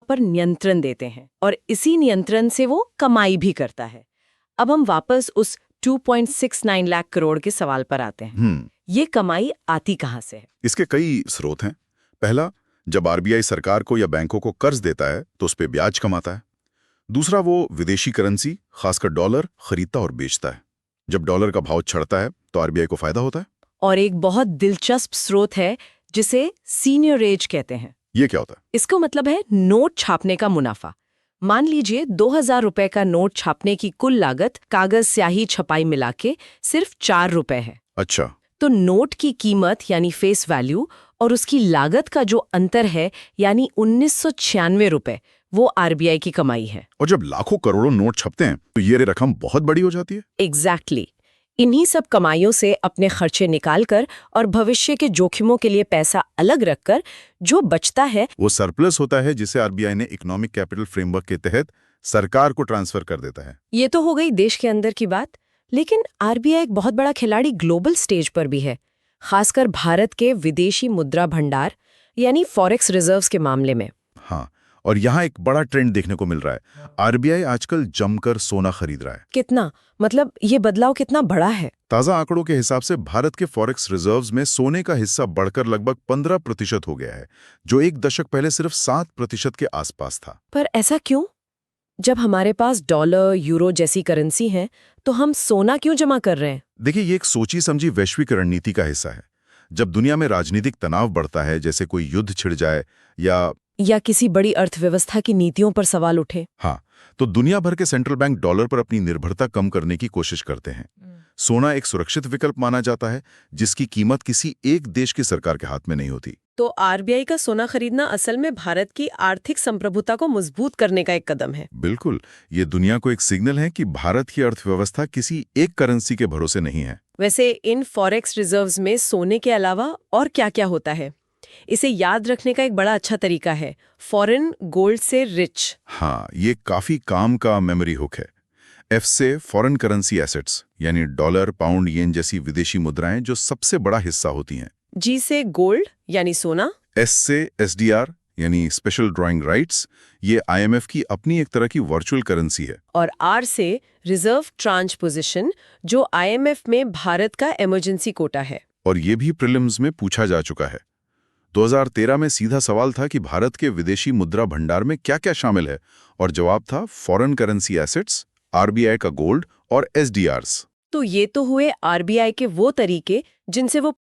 पर नियंत्रण देते हैं और इसी नियंत्रण से वो कमाई भी करता है। अब हम वापस उस 2.69 लाख करोड़ के सवाल पर आते हैं। ये कमाई आती कहाँ से है? इसके कई स्रोत हैं। पहला, जब आरबीआई सरकार को या बैंकों को कर्ज देता है तो उस पर ब्याज कमाता है। दूसरा, वो विदेशी करेंसी खासकर डॉलर खरीदता और बेचता है। जब डॉलर का भाव चढ़ता है तो आरबीआई को फायदा होता है। और एक बहुत दिलचस्प स्रोत है जिसे सीनियरेज कहते हैं। ये क्या होता है? इसका मतलब है नोट छापने का मुनाफा। मान लीजिए 2000 रुपए का नोट छापने की कुल लागत कागज स्याही छपाई मिला के सिर्फ 4 रुपए है। अच्छा। तो नोट की कीमत यानी फेस वैल्यू और उसकी लागत का जो अंतर है यानी 1996 रुपए, वो आरबीआई की कमाई है। और जब लाखों करोड़ों नोट छपते हैं तो ये रकम बहुत बड़ी हो जाती है। एग्जैक्टली। इन्हीं सब कमाइयों से अपने खर्चे निकालकर और भविष्य के जोखिमों के लिए पैसा अलग रखकर जो बचता है वो सरप्लस होता है, जिसे आरबीआई ने इकोनॉमिक कैपिटल फ्रेमवर्क के तहत सरकार को ट्रांसफर कर देता है। ये तो हो गई देश के अंदर की बात, लेकिन आरबीआई एक बहुत बड़ा खिलाड़ी ग्लोबल स्टेज पर भी है, खासकर भारत के विदेशी मुद्रा भंडार यानी फॉरेक्स रिजर्व्स के मामले में। हाँ, और यहाँ एक बड़ा ट्रेंड देखने को मिल रहा है। आरबीआई आजकल जमकर सोना खरीद रहा है। कितना? मतलब ये बदलाव कितना बड़ा है? ताज़ा आंकड़ों के हिसाब से भारत के फॉरेक्स रिजर्व्स में सोने का हिस्सा बढ़कर लगभग 15% हो गया है, जो एक दशक पहले सिर्फ 7% के आसपास था। पर ऐसा क्यों? जब हमारे पास डॉलर, यूरो जैसी करेंसी है, तो हम सोना क्यों जमा कर रहे हैं? देखिए, ये एक सोची समझी वैश्विक रणनीति का हिस्सा है। जब दुनिया में राजनीतिक तनाव बढ़ता है, जैसे कोई युद्ध छिड़ जाए या किसी बड़ी अर्थव्यवस्था की नीतियों पर सवाल उठे, हाँ, तो दुनिया भर के सेंट्रल बैंक डॉलर पर अपनी निर्भरता कम करने की कोशिश करते हैं। सोना एक सुरक्षित विकल्प माना जाता है, जिसकी कीमत किसी एक देश की सरकार के हाथ में नहीं होती। तो आरबीआई का सोना खरीदना असल में भारत की आर्थिक संप्रभुता को मजबूत करने का एक कदम है। बिल्कुल, ये दुनिया को एक सिग्नल है कि भारत की अर्थव्यवस्था किसी एक करेंसी के भरोसे नहीं है। वैसे इन फॉरेक्स रिजर्व्स में सोने के अलावा और क्या-क्या होता है? इसे याद रखने का एक बड़ा अच्छा तरीका है, फॉरेन गोल्ड से रिच। हाँ, ये काफी काम का मेमोरी हुक है। एफ से फॉरेन करेंसी एसेट्स, यानी डॉलर, पाउंड, येन जैसी विदेशी मुद्राएं जो सबसे बड़ा हिस्सा होती हैं। जी से गोल्ड यानी सोना। एस से एसडीआर यानी स्पेशल ड्राइंग राइट्स, ये आईएमएफ की अपनी एक तरह की वर्चुअल करेंसी है। और आर से रिजर्व ट्रांच पोजीशन, जो आईएमएफ में भारत का इमरजेंसी कोटा है। और ये भी प्रीलिम्स में पूछा जा चुका है। 2013 में सीधा सवाल था कि भारत के विदेशी मुद्रा भंडार में क्या-क्या शामिल है, और जवाब था फॉरेन करेंसी एसेट्स, आरबीआई का गोल्ड और एसडीआरस। तो ये तो हुए आरबीआई के वो तरीके जिनसे वो